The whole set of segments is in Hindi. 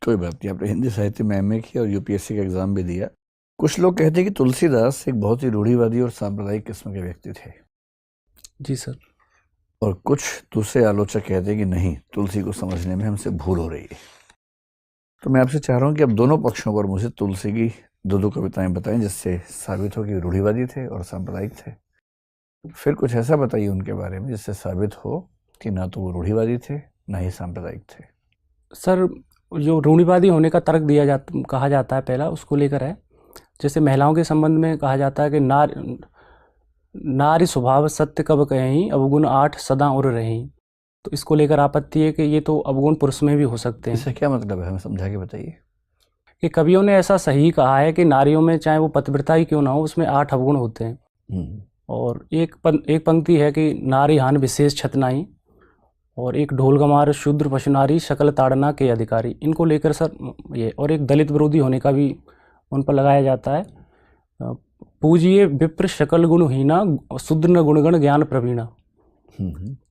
कोई बात नहीं, आपने हिंदी साहित्य में एमए किया और यूपीएससी का एग्जाम भी दिया। कुछ लोग कहते हैं कि तुलसीदास एक बहुत ही रूढ़िवादी और सांप्रदायिक किस्म के व्यक्ति थे, जी सर। और कुछ दूसरे आलोचक कहते हैं कि नहीं, तुलसी को समझने में हमसे भूल हो रही है। तो मैं आपसे चाह रहा हूँ कि आप दोनों पक्षों पर मुझे तुलसी की दो कविताएं बताएं, जिससे साबित हो कि रूढ़िवादी थे और सांप्रदायिक थे। फिर कुछ ऐसा बताइए उनके बारे में जिससे साबित हो कि ना तो वो रूढ़िवादी थे ना ही सांप्रदायिक थे। सर, जो रूढ़िवादी होने का तर्क कहा जाता है, पहला उसको लेकर है। जैसे महिलाओं के संबंध में कहा जाता है कि नारी स्वभाव सत्य कब कहीं, अवगुण 8 सदा उर रहीं। तो इसको लेकर आपत्ति है कि ये तो अवगुण पुरुष में भी हो सकते हैं। इससे क्या मतलब है, हमें समझा के बताइए। कि कवियों ने ऐसा सही कहा है कि नारियों में चाहे वो पतिव्रता ही क्यों ना हो, उसमें 8 अवगुण होते हैं। और एक पंक्ति है कि नारी हान विशेष छत नाही, और एक ढोल गमार शूद्र पशु नारी सकल ताड़ना के अधिकारी। इनको लेकर सर ये, और एक दलित विरोधी होने का भी उन पर लगाया जाता है। पूजिए विप्र शकल गुणहीना, शुद्र न गुणगण ज्ञान प्रवीणा।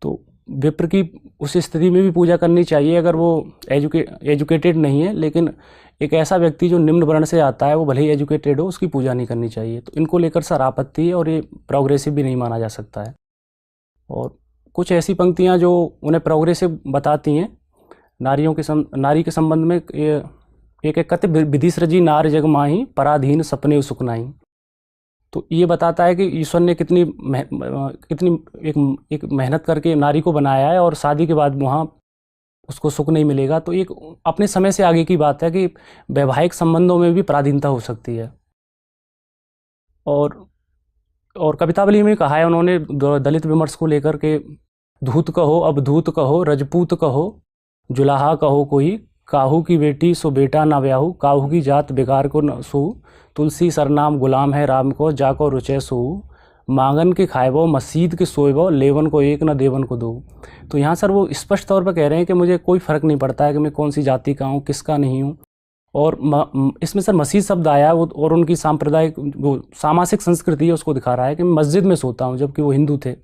तो विप्र की उस स्थिति में भी पूजा करनी चाहिए अगर वो एजुकेटेड नहीं है, लेकिन एक ऐसा व्यक्ति जो निम्न वर्ण से आता है, वो भले ही एजुकेटेड हो, उसकी पूजा नहीं करनी चाहिए। तो इनको लेकर सर आपत्ति है, और ये प्रोग्रेसिव भी नहीं माना जा सकता है। और कुछ ऐसी पंक्तियां जो उन्हें प्रोग्रेसिव बताती हैं नारी के संबंध में, एक कत विधि सृजी नार जग माही, पराधीन सपने सुख नाही। तो ये बताता है कि ईश्वर ने कितनी एक मेहनत करके नारी को बनाया है, और शादी के बाद वहाँ उसको सुख नहीं मिलेगा। तो एक अपने समय से आगे की बात है कि वैवाहिक संबंधों में भी पराधीनता हो सकती है। और कवितावली में कहा है उन्होंने दलित विमर्श को लेकर के, धूत कहो अब धूत कहो, रजपूत कहो जुलाहा कहो कोई, काहू की बेटी सो बेटा ना ब्याहू, काहू की जात बेकार को न सो, तुलसी सरनाम गुलाम है राम को, जाको रुचे सो, मांगन के खाएबो मस्जिद के सोएबो, लेवन को एक न देवन को दो। तो यहाँ सर वो स्पष्ट तौर पर कह रहे हैं कि मुझे कोई फ़र्क नहीं पड़ता है कि मैं कौन सी जाति का हूँ, किसका नहीं हूँ। और इसमें सर मस्जिद शब्द आया, वो और उनकी सांप्रदायिक जो सामाजिक संस्कृति है उसको दिखा रहा है कि मैं मस्जिद में सोता हूँ, जबकि वो हिंदू थे।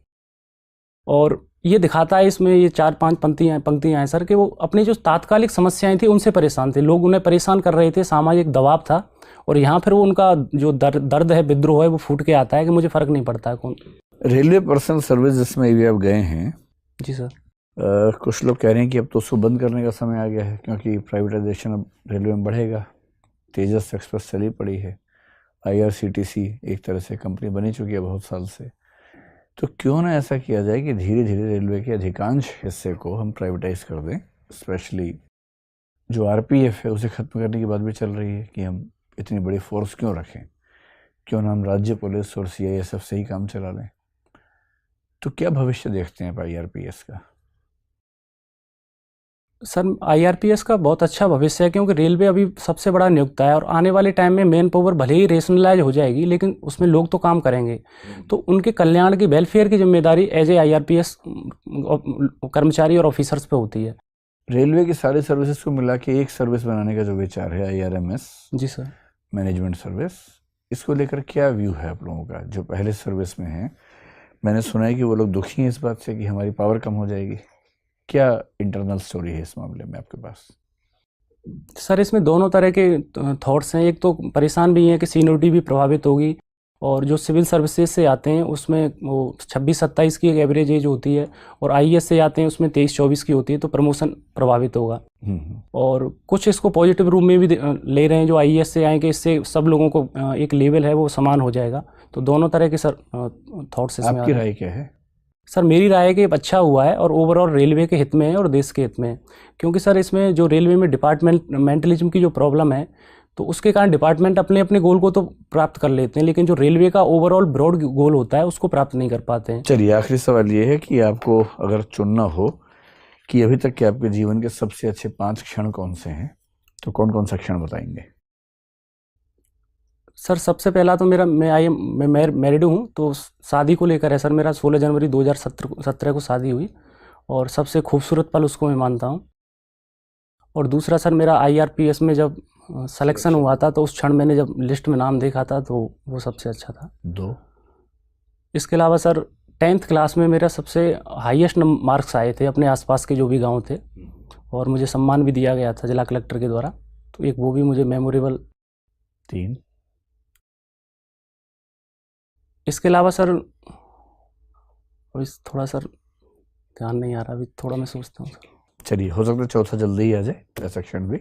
और ये दिखाता है इसमें, ये 4-5 पंक्तियाँ हैं सर, कि वो अपनी जो तात्कालिक समस्याएं थी उनसे परेशान थे, लोग उन्हें परेशान कर रहे थे, सामाजिक दबाव था। और यहाँ फिर वो उनका जो दर्द है, विद्रोह है, वो फूट के आता है कि मुझे फ़र्क नहीं पड़ता है कौन। रेलवे पर्सनल सर्विस जिसमें भी आप गए हैं। जी सर। कुछ लोग कह रहे हैं कि अब तो उसको बंद करने का समय आ गया है, क्योंकि प्राइवेटाइजेशन अब रेलवे में बढ़ेगा। तेजस एक्सप्रेस चली पड़ी है, IRCTC एक तरह से कंपनी बनी चुकी है बहुत साल से। तो क्यों ना ऐसा किया जाए कि धीरे धीरे रेलवे के अधिकांश हिस्से को हम प्राइवेटाइज कर दें। स्पेशली जो RPF है उसे ख़त्म करने की बात भी चल रही है कि हम इतनी बड़ी फोर्स क्यों रखें, क्यों ना हम राज्य पुलिस और CISF से ही काम चला लें। तो क्या भविष्य देखते हैं IRPS का? सर IRPS का बहुत अच्छा भविष्य है, क्योंकि रेलवे अभी सबसे बड़ा नियोक्ता है, और आने वाले टाइम में मेन पावर भले ही रेशनलाइज हो जाएगी, लेकिन उसमें लोग तो काम करेंगे। तो उनके कल्याण की, वेलफेयर की जिम्मेदारी एज ए IRPS कर्मचारी और ऑफिसर्स पे होती है। रेलवे की सारी सर्विसेज को मिला के एक सर्विस बनाने का जो विचार है, IRMS, जी सर, मैनेजमेंट सर्विस, इसको लेकर क्या व्यू है आप लोगों का जो पहले सर्विस में है? मैंने सुना है कि वो लोग दुखी हैं इस बात से कि हमारी पावर कम हो जाएगी। क्या इंटरनल स्टोरी है इस मामले में आपके पास? सर इसमें दोनों तरह के थॉट्स हैं। एक तो परेशान भी हैं कि सीनियरिटी भी प्रभावित होगी, और जो सिविल सर्विसेज से आते हैं उसमें वो 26-27 की एक एवरेज एज होती है, और IAS से आते हैं उसमें 23-24 की होती है, तो प्रमोशन प्रभावित होगा। और कुछ इसको पॉजिटिव रूप में भी ले रहे हैं जो IAS से आएंगे, इससे सब लोगों को एक लेवल है वो समान हो जाएगा। तो दोनों तरह के सर थॉट्स इसमें। आपकी राय क्या है? सर मेरी राय है कि अच्छा हुआ है, और ओवरऑल रेलवे के हित में है और देश के हित में है। क्योंकि सर इसमें जो रेलवे में डिपार्टमेंटलिज्म की जो प्रॉब्लम है, तो उसके कारण डिपार्टमेंट अपने अपने गोल को तो प्राप्त कर लेते हैं, लेकिन जो रेलवे का ओवरऑल ब्रॉड गोल होता है उसको प्राप्त नहीं कर पाते हैं। चलिए, आखिरी सवाल ये है कि आपको अगर चुनना हो कि अभी तक के आपके जीवन के सबसे अच्छे 5 क्षण कौन से हैं, तो कौन कौन सा क्षण बताएंगे? सर सबसे पहला तो मैं मैरिड हूँ, तो शादी को लेकर है सर। मेरा 16 जनवरी 2017 को शादी हुई, और सबसे खूबसूरत पल उसको मैं मानता हूँ। और दूसरा सर, मेरा IRPS में जब सिलेक्शन हुआ था, तो उस क्षण मैंने जब लिस्ट में नाम देखा था, तो वो सबसे अच्छा था। 2? इसके अलावा सर 10th क्लास में मेरा सबसे हाईएस्ट मार्क्स आए थे अपने आसपास के जो भी गांव थे, और मुझे सम्मान भी दिया गया था जिला कलेक्टर के द्वारा, तो एक वो भी मुझे मेमोरेबल। 3। इसके अलावा सर अभी थोड़ा सर ध्यान नहीं आ रहा, अभी थोड़ा मैं सोचता हूँ सर। चलिए, हो सकता है चौथा जल्दी ही आ जाए, ऐसा क्षण भी।